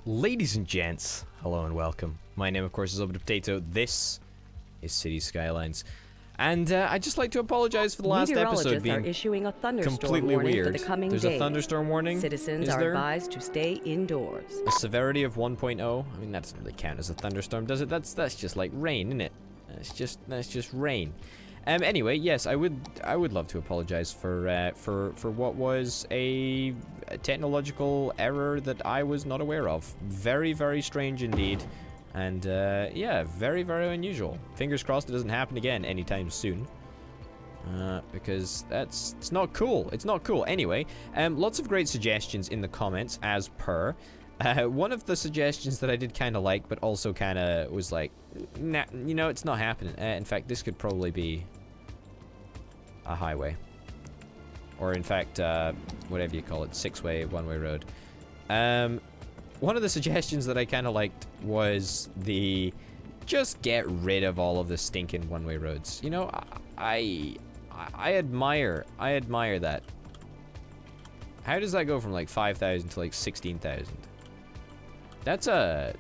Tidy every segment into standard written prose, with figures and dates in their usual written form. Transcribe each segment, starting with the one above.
Ladies and gents, hello and welcome. My name, of course, is Potato. This is City Skylines. And I'd just like to apologize for the last episode being issuing a thunderstorm completely warning weird. For the coming There's days. a thunderstorm warning? Citizens are advised to stay indoors. A severity of 1.0? I mean, that doesn't really count as a thunderstorm, does it? That's just like rain, isn't it? That's just rain. Anyway, yes, I would love to apologize for what was a technological error that I was not aware of. Very, very strange indeed. And, yeah, very, very unusual. Fingers crossed it doesn't happen again anytime soon. Because it's not cool. It's not cool. Anyway, lots of great suggestions in the comments, as per. One of the suggestions that I did kind of like, but also kind of was like, nah, you know, it's not happening. In fact, this could probably be a highway. Or, in fact, whatever you call it, six-way, one-way road. One of the suggestions that I kind of liked was the just get rid of all of the stinking one-way roads. You know, I admire that. How does that go from like 5,000 to like 16,000? That's a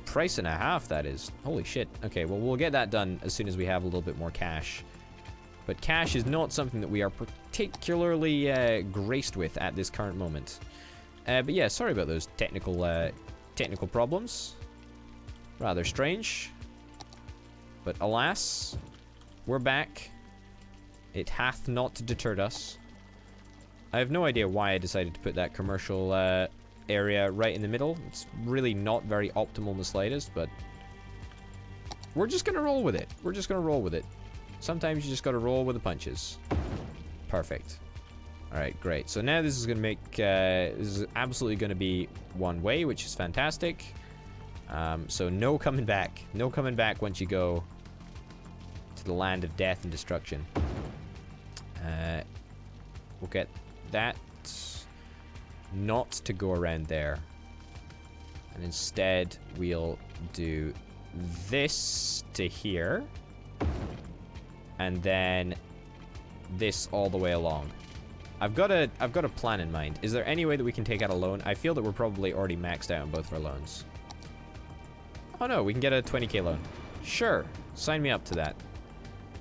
price and a half, that is. Holy shit. Okay, well, we'll get that done as soon as we have a little bit more cash. But cash is not something that we are particularly graced with at this current moment. But yeah, sorry about those technical problems. Rather strange. But alas, we're back. It hath not deterred us. I have no idea why I decided to put that commercial area right in the middle. It's really not very optimal in the slightest, but we're just gonna roll with it. We're just gonna roll with it. Sometimes you just gotta roll with the punches. Perfect. Alright, great. So now this is gonna make, this is absolutely gonna be one way, which is fantastic. So no coming back. No coming back once you go to the land of death and destruction. We'll get that not to go around there. And instead, we'll do this to here. And then this all the way along. I've got a plan in mind. Is there any way that we can take out a loan? I feel that we're probably already maxed out on both of our loans. Oh no, we can get a 20k loan. Sure, sign me up to that.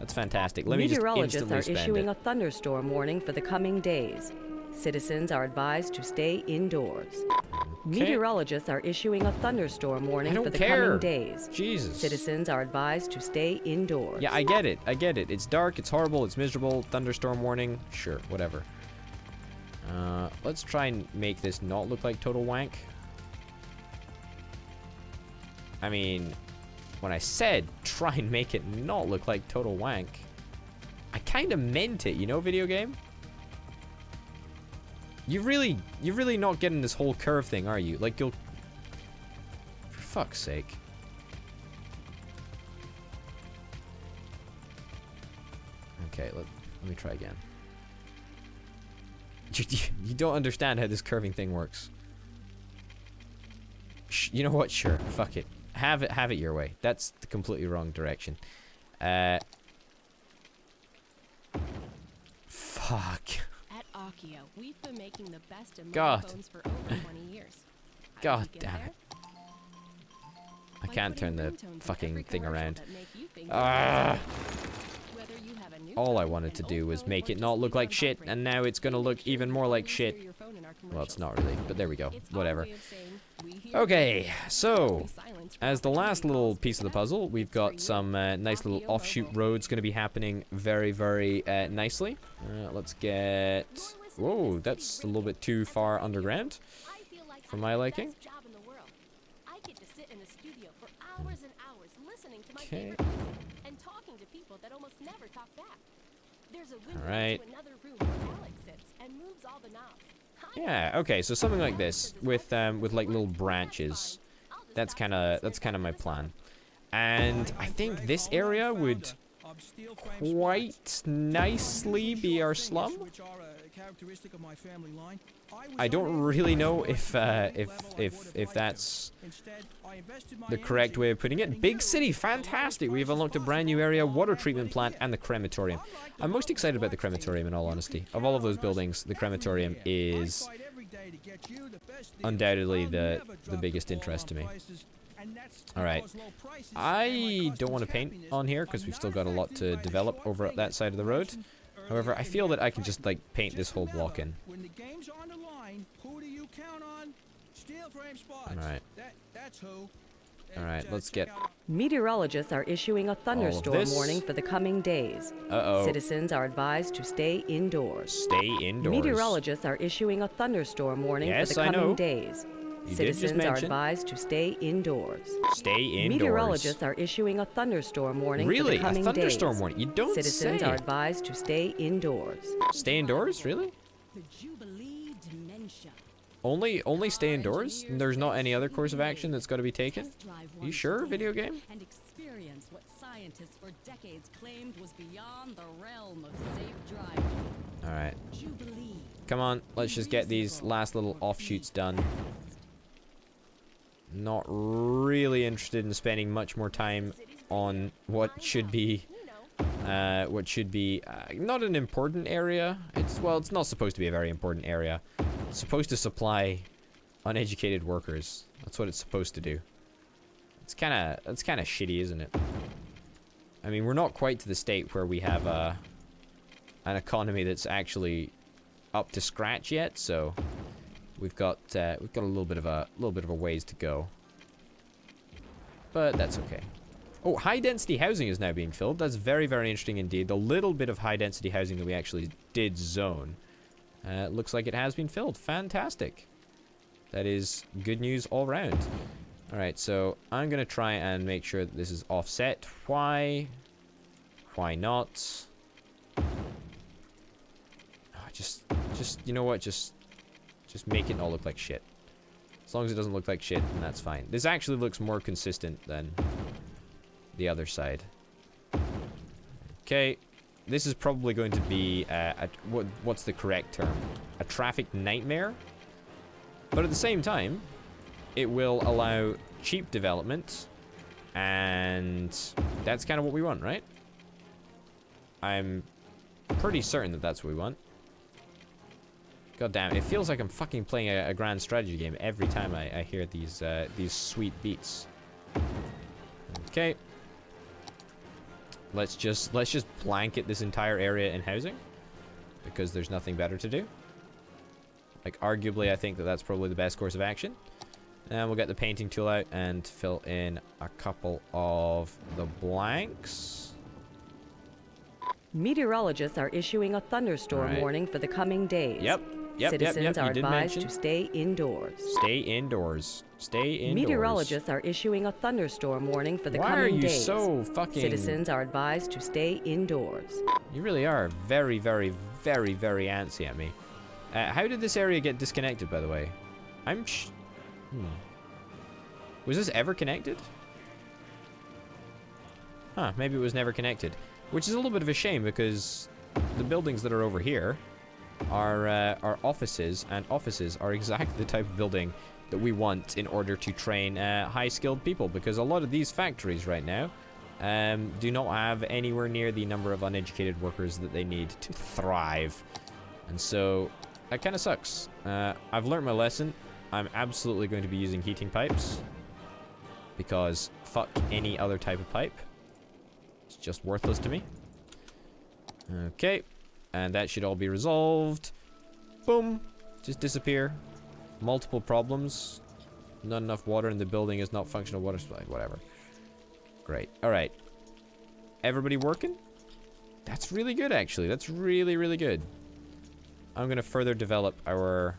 That's fantastic. Let me just instantly spend it. Meteorologists are issuing a thunderstorm warning for the coming days. Citizens are advised to stay indoors. Okay. Meteorologists are issuing a thunderstorm warning for the coming days. Jesus. Citizens are advised to stay indoors. Yeah, I get it. I get it. It's dark, it's horrible, it's miserable. Thunderstorm warning. Sure, whatever. Let's try and make this not look like total wank. I mean, when I said try and make it not look like total wank, I kind of meant it, you know, video game? You're really not getting this whole curve thing, are you? Like, you'll... For fuck's sake. Okay, let me try again. You don't understand how this curving thing works. You know what? Sure. Fuck it. Have it your way. That's the completely wrong direction. Fuck. At Akio, we've been making the best of bones for over 20 years. God damn it. I can't turn the fucking thing around. All I wanted to do was make it not look like shit, and now it's gonna look even more like shit. Well, it's not really, but there we go. Whatever. Okay, so, as the last little piece of the puzzle, we've got some nice little offshoot roads gonna be happening very, very nicely. Let's get... Whoa, that's a little bit too far underground for my liking. Okay. Alright. Yeah, okay, so something like this with like little branches. That's kind of my plan. And I think this area would quite nicely be our slum. I don't really know if that's the correct way of putting it. Big city, fantastic. We've unlocked a brand new area, water treatment plant, and the crematorium. I'm most excited about the crematorium, in all honesty. Of all of those buildings, the crematorium is undoubtedly the biggest interest to me. Alright. I don't want to paint on here because we've still got a lot to develop over at that side of the road. However, I feel that I can just, like, paint this whole block in. Alright. Alright, let's get... Meteorologists are issuing a thunderstorm warning for the coming days. Uh-oh. Citizens are advised to stay indoors. Stay indoors. Meteorologists are issuing a thunderstorm warning for the coming days. Citizens are advised to stay indoors. Stay indoors. Meteorologists are issuing a thunderstorm warning for the coming days. Really? A thunderstorm warning? You don't say. Citizens are advised to stay indoors. Stay indoors? Really? Only stay indoors? There's not any other course of action that's got to be taken? Are you sure, video game? And experience what scientists for decades claimed was beyond the realm of safe driving. Alright. Come on, let's just get these last little offshoots done. Not really interested in spending much more time on what should be not an important area. It's not supposed to be a very important area. It's supposed to supply uneducated workers. That's what it's supposed to do. That's kind of shitty, isn't it? I mean, we're not quite to the state where we have an economy that's actually up to scratch yet, so we've got a little bit of a ways to go. But that's okay. Oh, high density housing is now being filled. That's very, very interesting indeed. The little bit of high density housing that we actually did zone looks like it has been filled. Fantastic. That is good news all round. Alright, so I'm going to try and make sure that this is offset. Why? Why not? Oh, just you know what? Just make it all look like shit. As long as it doesn't look like shit, then that's fine. This actually looks more consistent than the other side. Okay. This is probably going to be what's the correct term? A traffic nightmare. But at the same time, it will allow cheap development, and that's kind of what we want, right? I'm pretty certain that that's what we want. God damn, it feels like I'm fucking playing a grand strategy game every time I hear these sweet beats. Okay. Let's just blanket this entire area in housing, because there's nothing better to do. Like, arguably, I think that that's probably the best course of action. And we'll get the painting tool out and fill in a couple of the blanks. Meteorologists are issuing a thunderstorm warning for the coming days. Yep. Citizens are advised to stay indoors. Stay indoors. Stay indoors. Meteorologists are issuing a thunderstorm warning for the coming days. Why are you so fucking... Citizens are advised to stay indoors. You really are very, very, very, very antsy at me. How did this area get disconnected, by the way? Was this ever connected? Huh, maybe it was never connected. Which is a little bit of a shame, because the buildings that are over here are offices, and offices are exactly the type of building that we want in order to train high-skilled people, because a lot of these factories right now do not have anywhere near the number of uneducated workers that they need to thrive. And so that kind of sucks. I've learned my lesson. I'm absolutely going to be using heating pipes, because fuck any other type of pipe. It's just worthless to me. Okay. And that should all be resolved. Boom. Just disappear. Multiple problems. Not enough water in the building is not functional water supply. Whatever. Great. Alright. Everybody working? That's really good, actually. That's really, really good. I'm going to further develop our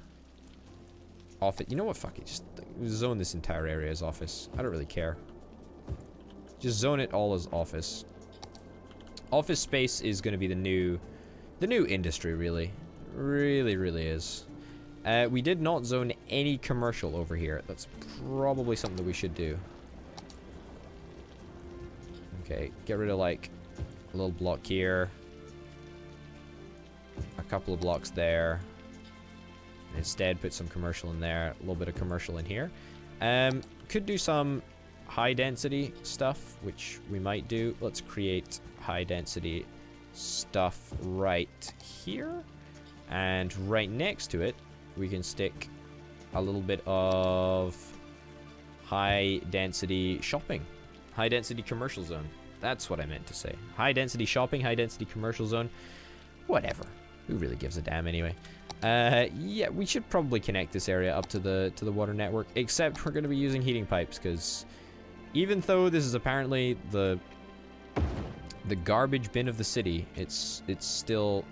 office. You know what? Fuck it. Just zone this entire area as office. I don't really care. Just zone it all as office. Office space is going to be the new industry, really. Really, really is. We did not zone any commercial over here. That's probably something that we should do. Okay, get rid of, like, a little block here. A couple of blocks there. Instead, put some commercial in there. A little bit of commercial in here. Could do some high-density stuff, which we might do. Let's create high-density stuff right here, and right next to it we can stick a little bit of high density shopping. High density commercial zone. That's what I meant to say. High density shopping, high density commercial zone. Whatever. Who really gives a damn anyway? Yeah, we should probably connect this area up to the water network, except we're going to be using heating pipes, because even though this is apparently the garbage bin of the city, it still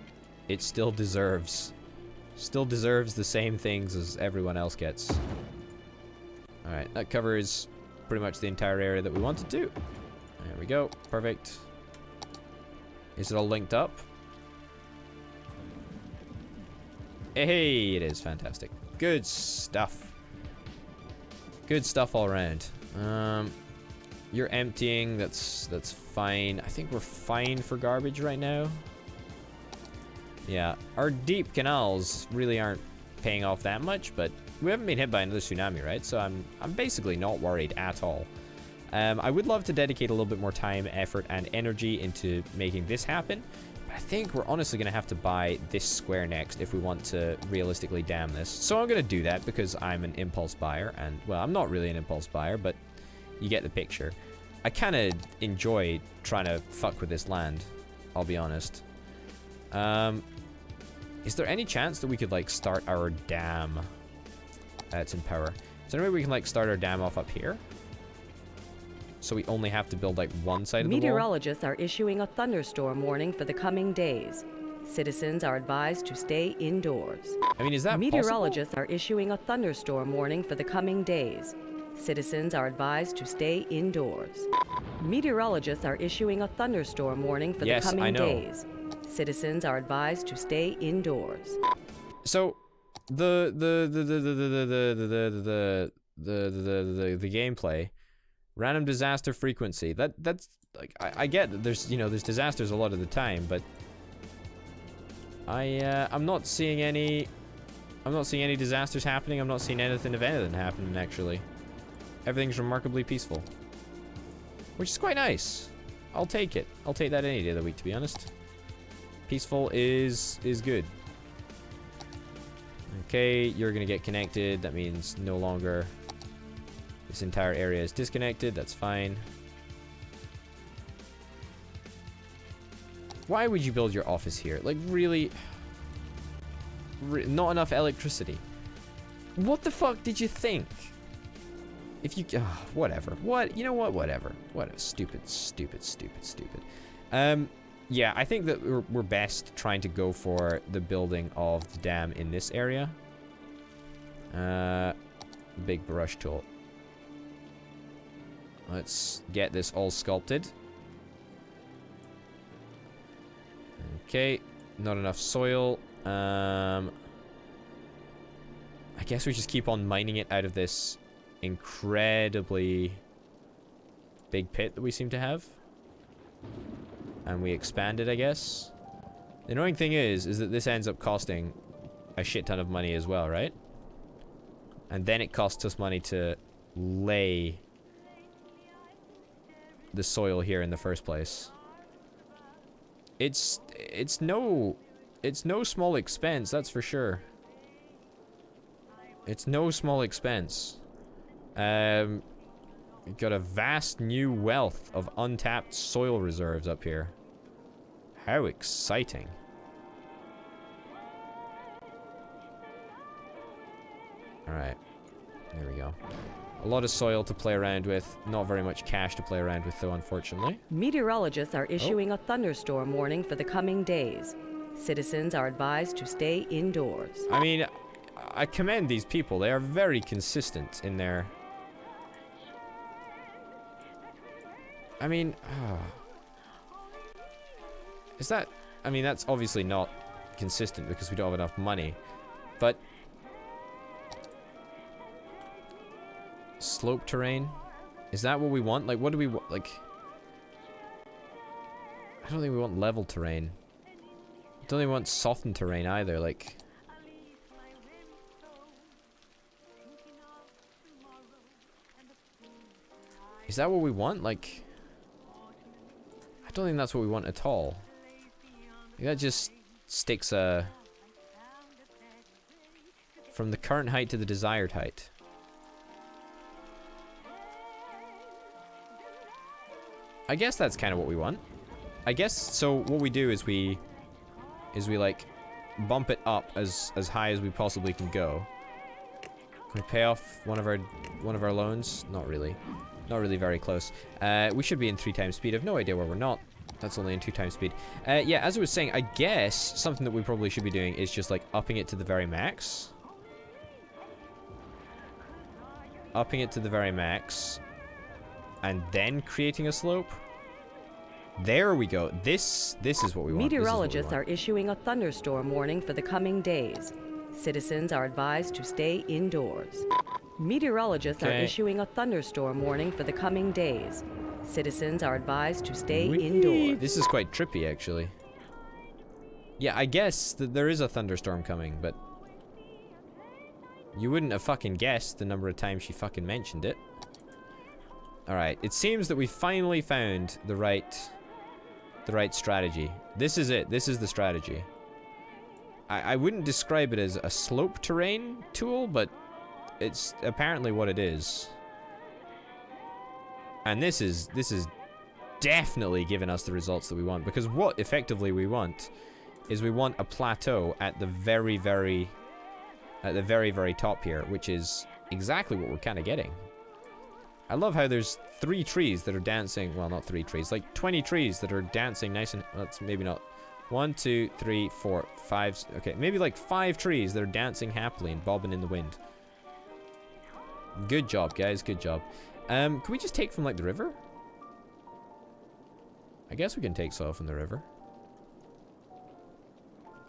deserves the same things as everyone else gets. All right, that covers pretty much the entire area that we want to do. There we go. Perfect. Is it all linked up? Hey, it is. Fantastic. Good stuff. Good stuff all around. You're emptying. That's fine. I think we're fine for garbage right now. Yeah, our deep canals really aren't paying off that much, but we haven't been hit by another tsunami, right? So I'm basically not worried at all. I would love to dedicate a little bit more time, effort, and energy into making this happen, but I think we're honestly going to have to buy this square next if we want to realistically dam this. So I'm going to do that because I'm an impulse buyer, and, well, I'm not really an impulse buyer, but you get the picture. I kind of enjoy trying to fuck with this land, I'll be honest. Is there any chance that we could, like, start our dam? It's in power. Is there any way we can, like, start our dam off up here? So we only have to build, like, one side of the wall? Meteorologists are issuing a thunderstorm warning for the coming days. Citizens are advised to stay indoors. I mean, is that Meteorologists are issuing a thunderstorm warning for the coming days. Citizens are advised to stay indoors. Meteorologists are issuing a thunderstorm warning for the coming days. Citizens are advised to stay indoors. So the gameplay, random disaster frequency. That's like I get that there's there's disasters a lot of the time, but I'm not seeing any disasters happening. I'm not seeing anything happening actually. Everything's remarkably peaceful, which is quite nice. I'll take it. I'll take that any day of the week, to be honest. Peaceful is good. Okay, you're gonna get connected. That means no longer this entire area is disconnected. That's fine. Why would you build your office here? Like, really? Not enough electricity. What the fuck did you think? If you... whatever. What? You know what? Whatever. What? Stupid. Yeah, I think that we're best trying to go for the building of the dam in this area. Big brush tool. Let's get this all sculpted. Okay, not enough soil. I guess we just keep on mining it out of this incredibly big pit that we seem to have. And we expand it, I guess. The annoying thing is that this ends up costing a shit ton of money as well, right? And then it costs us money to lay the soil here in the first place. It's no small expense, that's for sure. It's no small expense. We've got a vast new wealth of untapped soil reserves up here. How exciting. Alright. There we go. A lot of soil to play around with. Not very much cash to play around with, though, unfortunately. Meteorologists are issuing a thunderstorm warning for the coming days. Citizens are advised to stay indoors. I mean, I commend these people. They are very consistent in their... I mean... Is that... I mean, that's obviously not consistent because we don't have enough money. But... Slope terrain? Is that what we want? Like, what do we want? Like... I don't think we want level terrain. I don't think we want softened terrain either, like... Is that what we want? Like... I don't think that's what we want at all. That just sticks a From the current height to the desired height. I guess that's kind of what we want. I guess, so what we do is we like bump it up as high as we possibly can go. Can we pay off one of our loans? Not really. Not really very close. We should be in 3 times speed. I've no idea where we're not. That's only in 2 times speed. Yeah, as I was saying, I guess something that we probably should be doing is just like upping it to the very max. Upping it to the very max. And then creating a slope. There we go. This is what we want. Meteorologists are issuing a thunderstorm warning for the coming days. Citizens are advised to stay indoors. Meteorologists are issuing a thunderstorm warning for the coming days. Citizens are advised to stay indoors. This is quite trippy, actually. Yeah, I guess that there is a thunderstorm coming, but you wouldn't have fucking guessed the number of times she fucking mentioned it. Alright, it seems that we finally found the right strategy. This is it. This is the strategy. I wouldn't describe it as a slope terrain tool, but it's apparently what it is. And this is definitely giving us the results that we want, because what effectively we want is we want a plateau at the very, very top here, which is exactly what we're kind of getting. I love how there's 3 trees that are dancing. Well, not 3 trees, like 20 trees that are dancing nice and... That's maybe not. 1, 2, 3, 4, 5. Okay, maybe like 5 trees that are dancing happily and bobbing in the wind. Good job, guys. Good job. Can we just take from like the river? I guess we can take soil from the river.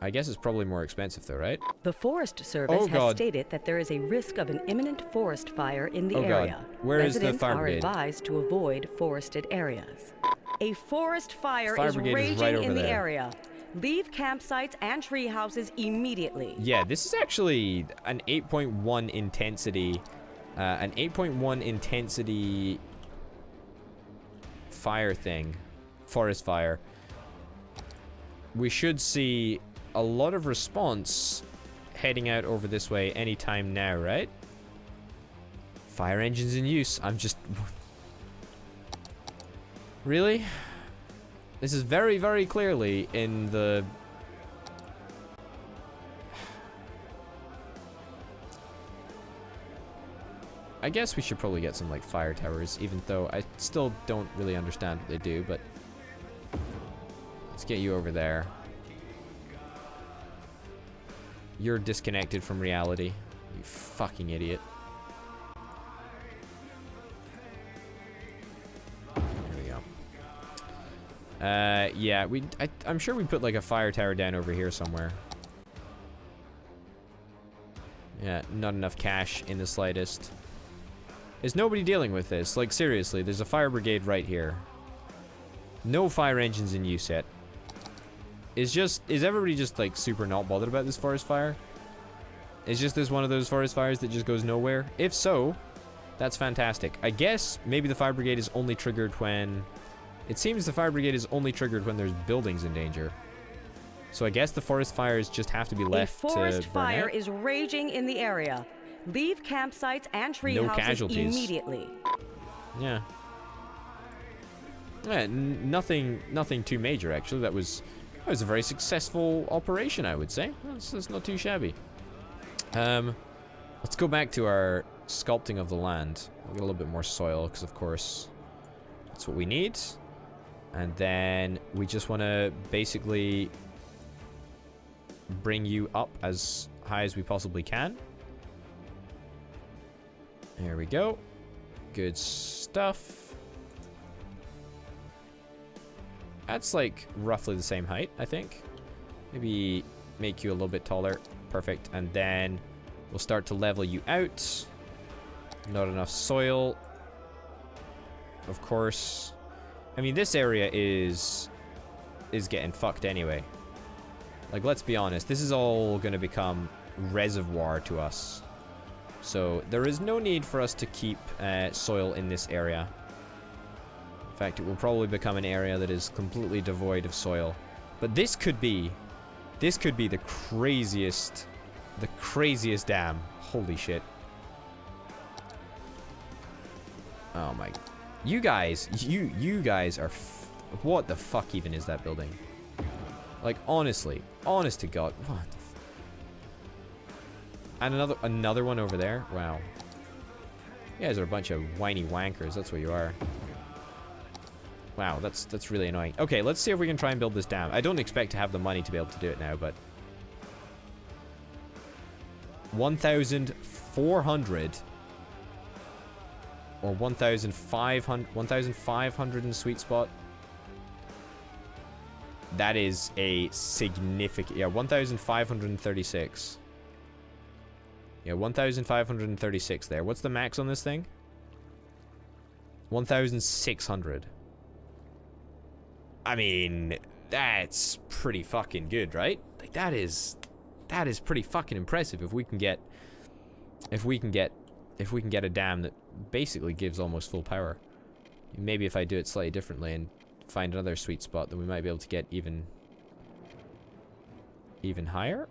I guess it's probably more expensive though, right? The Forest Service has stated that there is a risk of an imminent forest fire in the area. Where is the fire Residents brigade? are advised to avoid forested areas. A forest fire is brigade raging is right over in the there. area. Leave campsites and tree houses immediately. Yeah, this is actually an 8.1 intensity. An 8.1 intensity fire thing. Forest fire. We should see a lot of response heading out over this way anytime now, right? Fire engines in use. I'm just... Really? This is very, very clearly in the... I guess we should probably get some, like, fire towers, even though I still don't really understand what they do, but... Let's get you over there. You're disconnected from reality. You fucking idiot. There we go. Yeah, I'm sure we put like a fire tower down over here somewhere. Yeah, not enough cash in the slightest. Is nobody dealing with this? Like, seriously, there's a fire brigade right here. No fire engines in use yet. Is everybody just like super not bothered about this forest fire? Is just this one of those forest fires that just goes nowhere? If so, that's fantastic. I guess maybe the fire brigade is only triggered when... It seems the fire brigade is only triggered when there's buildings in danger. So I guess the forest fires just have to be left to burn out. A forest fire is raging in the area. Leave campsites and tree houses immediately. Yeah. Yeah, nothing too major actually. That was a very successful operation, I would say. That's not too shabby. Let's go back to our sculpting of the land. We'll get a little bit more soil, because of course that's what we need. And then we just want to basically bring you up as high as we possibly can. There we go. Good stuff. That's like roughly the same height, I think. Maybe make you a little bit taller. Perfect. And then we'll start to level you out. Not enough soil. Of course. I mean, this area is getting fucked anyway. Like, let's be honest. This is all going to become reservoir to us. So there is no need for us to keep soil in this area. In fact, it will probably become an area that is completely devoid of soil. But this could be the craziest The craziest dam. Holy shit. Oh my. You guys, you guys are... what the fuck even is that building? Like, honestly. Honest to God. What the and another one over there? Wow. You guys are a bunch of whiny wankers. That's what you are. Wow, that's really annoying. Okay, let's see if we can try and build this dam. I don't expect to have the money to be able to do it now, but... 1,400... or 1,500 in sweet spot. That is a significant... yeah, 1,536. Yeah, 1,536 there. What's the max on this thing? 1,600. I mean, that's pretty fucking good, right? Like, that is pretty fucking impressive if we can get a dam that basically gives almost full power. Maybe if I do it slightly differently and find another sweet spot, then we might be able to get even higher.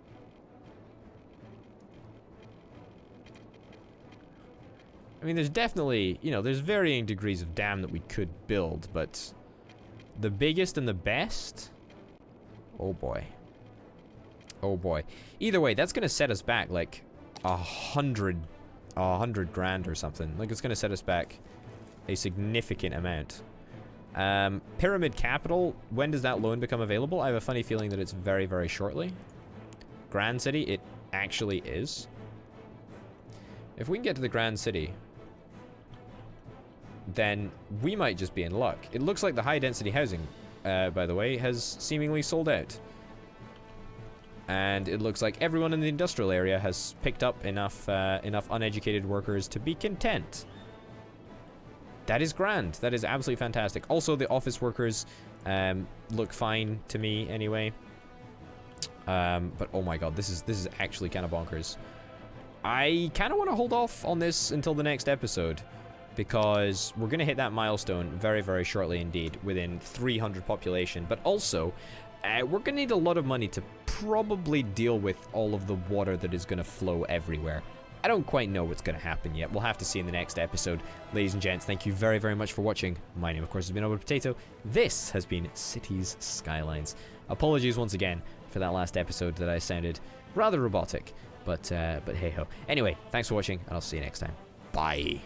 I mean, there's definitely, you know, there's varying degrees of dam that we could build, but the biggest and the best? Oh boy. Oh boy. Either way, that's gonna set us back like 100 grand or something. Like, it's gonna set us back a significant amount. Pyramid Capital, when does that loan become available? I have a funny feeling that it's very, very shortly. Grand City, it actually is. If we can get to the Grand City, then we might just be in luck. It looks like the high density housing, by the way, has seemingly sold out. And it looks like everyone in the industrial area has picked up enough uneducated workers to be content. That is grand. That is absolutely fantastic. Also, the office workers look fine to me anyway. But oh my god, this is actually kind of bonkers. I kind of want to hold off on this until the next episode, because we're going to hit that milestone very, very shortly indeed, within 300 population. But also, we're going to need a lot of money to probably deal with all of the water that is going to flow everywhere. I don't quite know what's going to happen yet. We'll have to see in the next episode. Ladies and gents, thank you very, very much for watching. My name, of course, has been Potato. This has been Cities Skylines. Apologies once again for that last episode that I sounded rather robotic. But hey-ho. Anyway, thanks for watching, and I'll see you next time. Bye.